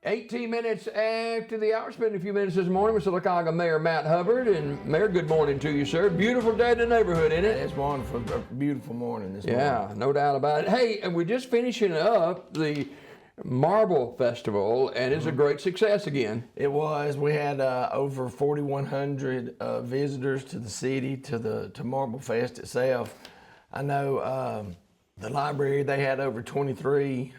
18 minutes after the hour, spending a few minutes this morning with Sylacauga Mayor Matt Hubbard. And Mayor, good morning to you, sir. Beautiful day in the neighborhood, isn't it? It's wonderful, a beautiful morning this morning. Yeah, no doubt about it. Hey, and we're just finishing up the Marble Festival, and it's a great success again. It was. We had over 4,100 visitors to the city, to Marble Fest itself. I know the library, they had over 23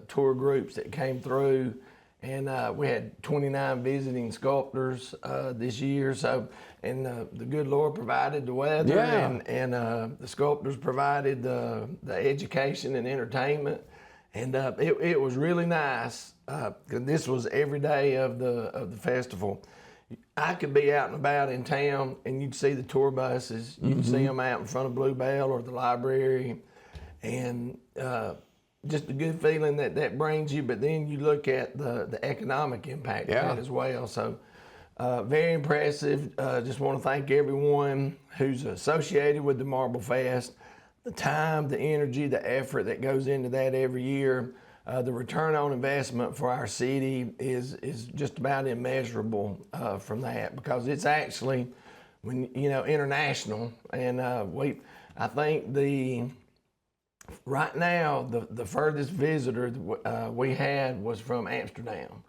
tour groups that came through, and we had 29 visiting sculptors this year. So, and the good Lord provided the weather, Yeah. and the sculptors provided the education and entertainment, and it was really nice. 'Cause this was every day of the festival. I could be out and about in town, and you'd see the tour buses. You'd see them out in front of Blue Bell or the library, and just a good feeling that brings you. But then you look at the economic impact of that as well. So very impressive. Just want to thank everyone who's associated with the Marble Fest. The time, the energy, the effort that goes into that every year. The return on investment for our city is just about immeasurable from that, because it's actually, when international, and I think right now the furthest visitor we had was from Amsterdam.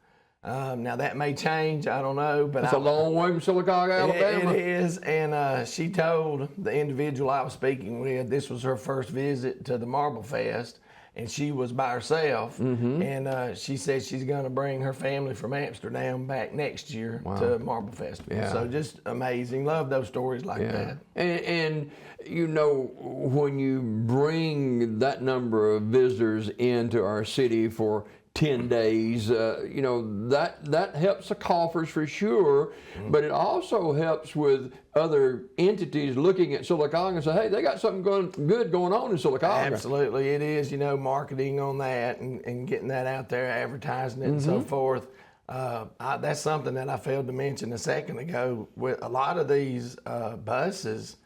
Now that may change, I don't know, but it's a long way from Sylacauga, Alabama. It is, and she told the individual I was speaking with this was her first visit to the Marble Fest, and she was by herself, and she said she's going to bring her family from Amsterdam back next year to Marble Festival. Yeah. So just amazing. Love those stories like that. And when you bring that number of visitors into our city for 10 days, that helps the coffers for sure, but it also helps with other entities looking at Sylacauga and say, hey, they got something good going on in Sylacauga. Absolutely, it is, marketing on that and getting that out there, advertising it and so forth. That's something that I failed to mention a second ago. With a lot of these buses,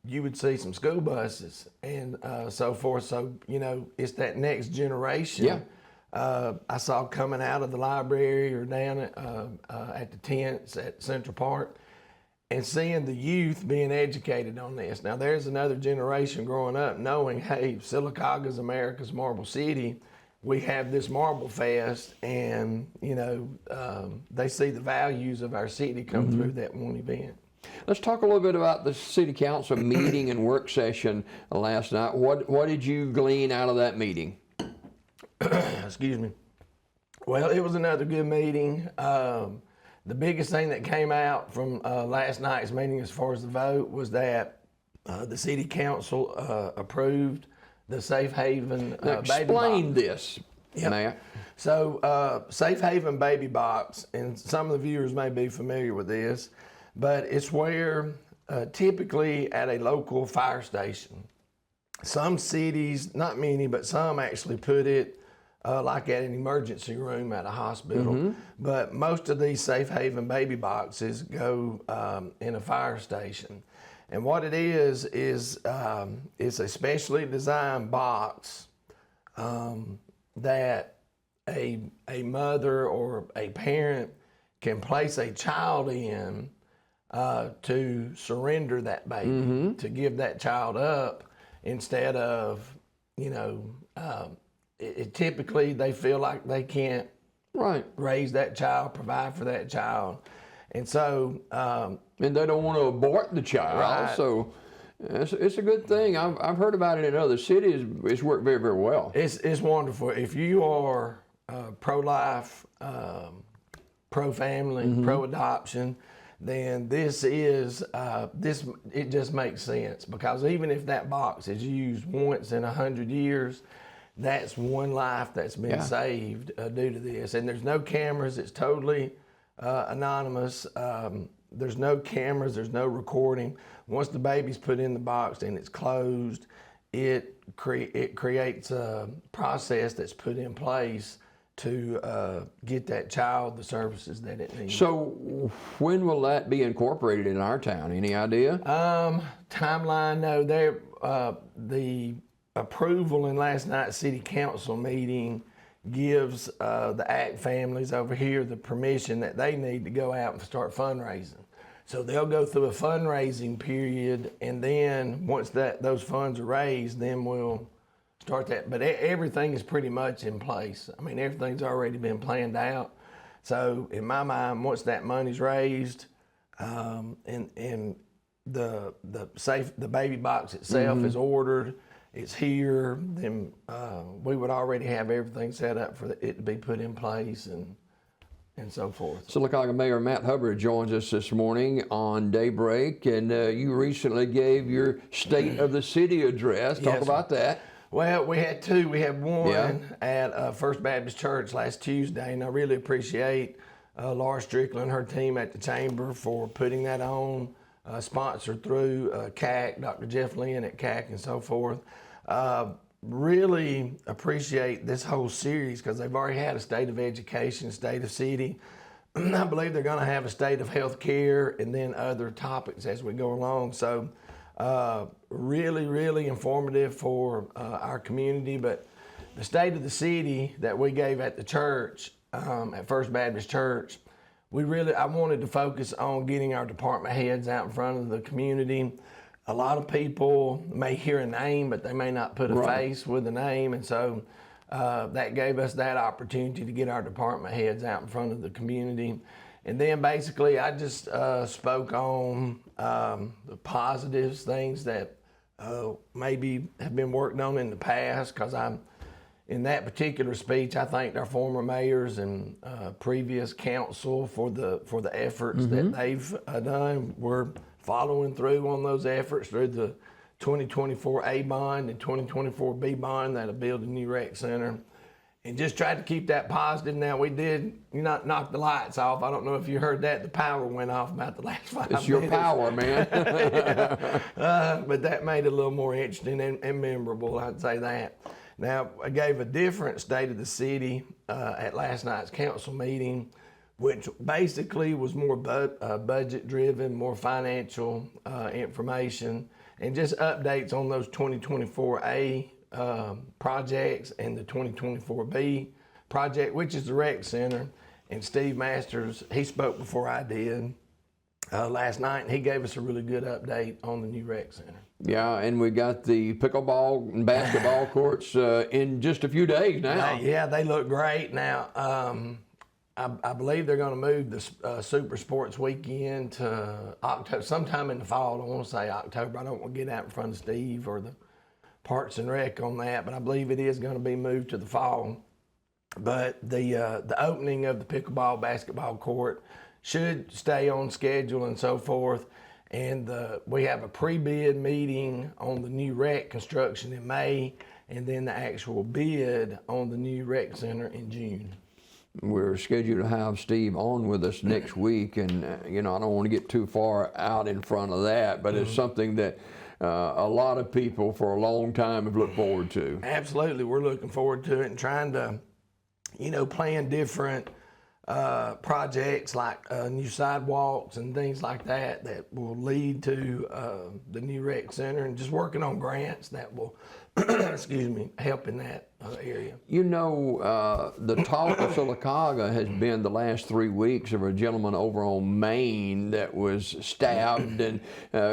you would see some school buses and so forth. So, it's that next generation. Yeah. I saw coming out of the library or down at the tents at Central Park, and seeing the youth being educated on this. Now there's another generation growing up knowing, hey, Sylacauga's America's Marble City. We have this Marble Fest, and they see the values of our city come through that one event. Let's talk a little bit about the City Council meeting and work session last night. What did you glean out of that meeting? Excuse me. Well, it was another good meeting. The biggest thing that came out from last night's meeting as far as the vote was that the City Council approved the Safe Haven now, explain this, Matt. So Safe Haven Baby Box, and some of the viewers may be familiar with this, but it's where typically at a local fire station, some cities, not many, but some actually put it like at an emergency room at a hospital. But most of these Safe Haven Baby Boxes go in a fire station. And what it is it's a specially designed box that a mother or a parent can place a child in to surrender that baby, to give that child up, instead of, typically they feel like they can't raise that child, provide for that child. And so... and they don't want to abort the child. Right. So it's a good thing. I've heard about it in other cities. It's worked very, very well. It's wonderful. If you are pro-life, pro-family, pro-adoption, then this is, it just makes sense, because even if that box is used once in 100 years, that's one life that's been saved due to this. And there's no cameras. It's totally anonymous. There's no cameras. There's no recording. Once the baby's put in the box and it's closed, it creates a process that's put in place to get that child the services that it needs. So when will that be incorporated in our town? Any idea? Timeline, no. The approval in last night's city council meeting gives the ACT families over here the permission that they need to go out and start fundraising. So they'll go through a fundraising period, and then once those funds are raised, then we'll start that. But everything is pretty much in place. I mean, everything's already been planned out. So in my mind, once that money's raised, and the baby box itself is ordered, it's here, then we would already have everything set up for it to be put in place and so forth. Sylacauga Mayor Matt Hubbard joins us this morning on Daybreak, and you recently gave your State of the City address. Talk about that. Well, we had two. We had one at First Baptist Church last Tuesday, and I really appreciate Laura Strickland and her team at the Chamber for putting that on, sponsored through CAC, Dr. Jeff Lynn at CAC and so forth. Really appreciate this whole series because they've already had a state of education, state of city. I believe they're going to have a state of health care and then other topics as we go along. So really, really informative for our community. But the state of the city that we gave at the church, at First Baptist Church, I wanted to focus on getting our department heads out in front of the community. A lot of people may hear a name, but they may not put a face with a name. And so that gave us that opportunity to get our department heads out in front of the community. And then basically I just spoke on the positives, things that maybe have been worked on in the past, because in that particular speech, I thanked our former mayors and previous council for the efforts that they've done. We're following through on those efforts through the 2024 A bond and 2024 B bond that'll build a new rec center, and just tried to keep that positive. Now we did knock the lights off. I don't know if you heard that. The power went off about the last 5 minutes. It's your power, man. But that made it a little more interesting and memorable, I'd say that. Now, I gave a different state of the city at last night's council meeting, which basically was more budget driven, more financial information, and just updates on those 2024A projects and the 2024B project, which is the rec center. And Steve Masters, he spoke before I did last night, and he gave us a really good update on the new rec center. Yeah, and we got the pickleball and basketball courts in just a few days now. Yeah, they look great now. I believe they're going to move the Super Sports Weekend to October, sometime in the fall. I want to say October. I don't want to get out in front of Steve or the Parks and Rec on that, but I believe it is going to be moved to the fall. But the opening of the pickleball basketball court should stay on schedule and so forth. And we have a pre-bid meeting on the new rec construction in May, and then the actual bid on the new rec center in June. We're scheduled to have Steve on with us next week, and I don't want to get too far out in front of that, but it's something that a lot of people for a long time have looked forward to. Absolutely, we're looking forward to it and trying to, plan different projects like new sidewalks and things like that will lead to the new rec center, and just working on grants that will help in that area. The talk of Sylacauga has been the last 3 weeks of a gentleman over on Maine that was stabbed, and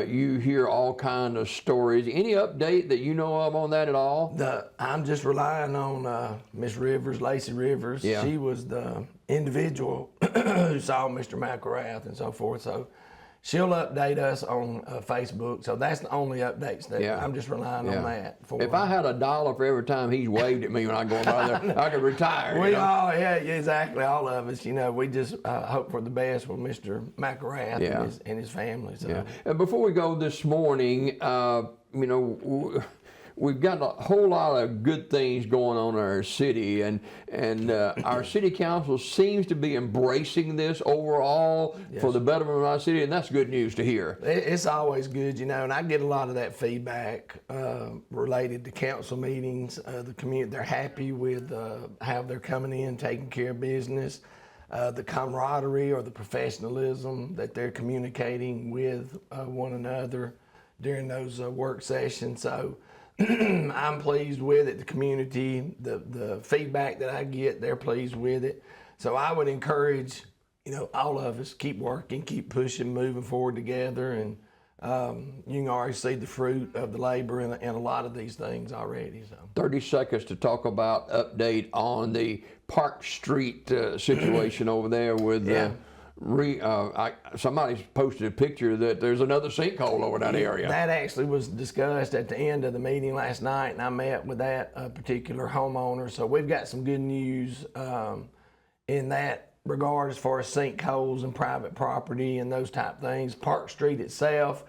you hear all kind of stories. Any update that you know of on that at all? I'm just relying on Miss Rivers, Lacey Rivers. Yeah. She was the individual who saw Mr. McElrath and so forth. So she'll update us on Facebook. So that's the only updates that I'm just relying on that for. If I had $1 for every time he's waved at me when I go by there, I could retire. Exactly. All of us, we just hope for the best with Mr. McElrath and his family. So. Yeah. And before we go this morning, we've got a whole lot of good things going on in our city, and our city council seems to be embracing this overall for the betterment of our city, and that's good news to hear. It's always good, and I get a lot of that feedback related to council meetings. The community, they're happy with how they're coming in, taking care of business, the camaraderie or the professionalism that they're communicating with one another during those work sessions. So I'm pleased with it. The community, the feedback that I get, they're pleased with it. So I would encourage, all of us keep working, keep pushing, moving forward together, and you can already see the fruit of the labor in a lot of these things already. So 30 seconds to talk about update on the Park Street situation over there with somebody's posted a picture that there's another sinkhole over that area. That actually was discussed at the end of the meeting last night, and I met with that particular homeowner. So we've got some good news in that regard as far as sinkholes and private property and those type things. Park Street itself,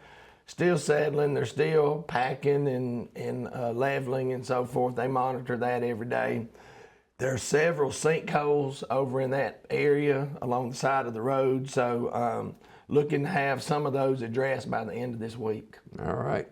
still settling. They're still packing and leveling and so forth. They monitor that every day. There are several sinkholes over in that area along the side of the road. So looking to have some of those addressed by the end of this week. All right.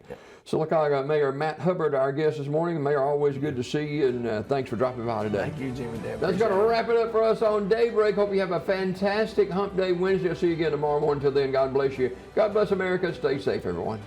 Sylacauga Mayor Matt Hubbard, our guest this morning. Mayor, always good to see you, and thanks for dropping by today. Thank you, Jimmy. That's going to wrap it up for us on Daybreak. Hope you have a fantastic Hump Day Wednesday. I'll see you again tomorrow morning. Until then, God bless you. God bless America. Stay safe, everyone.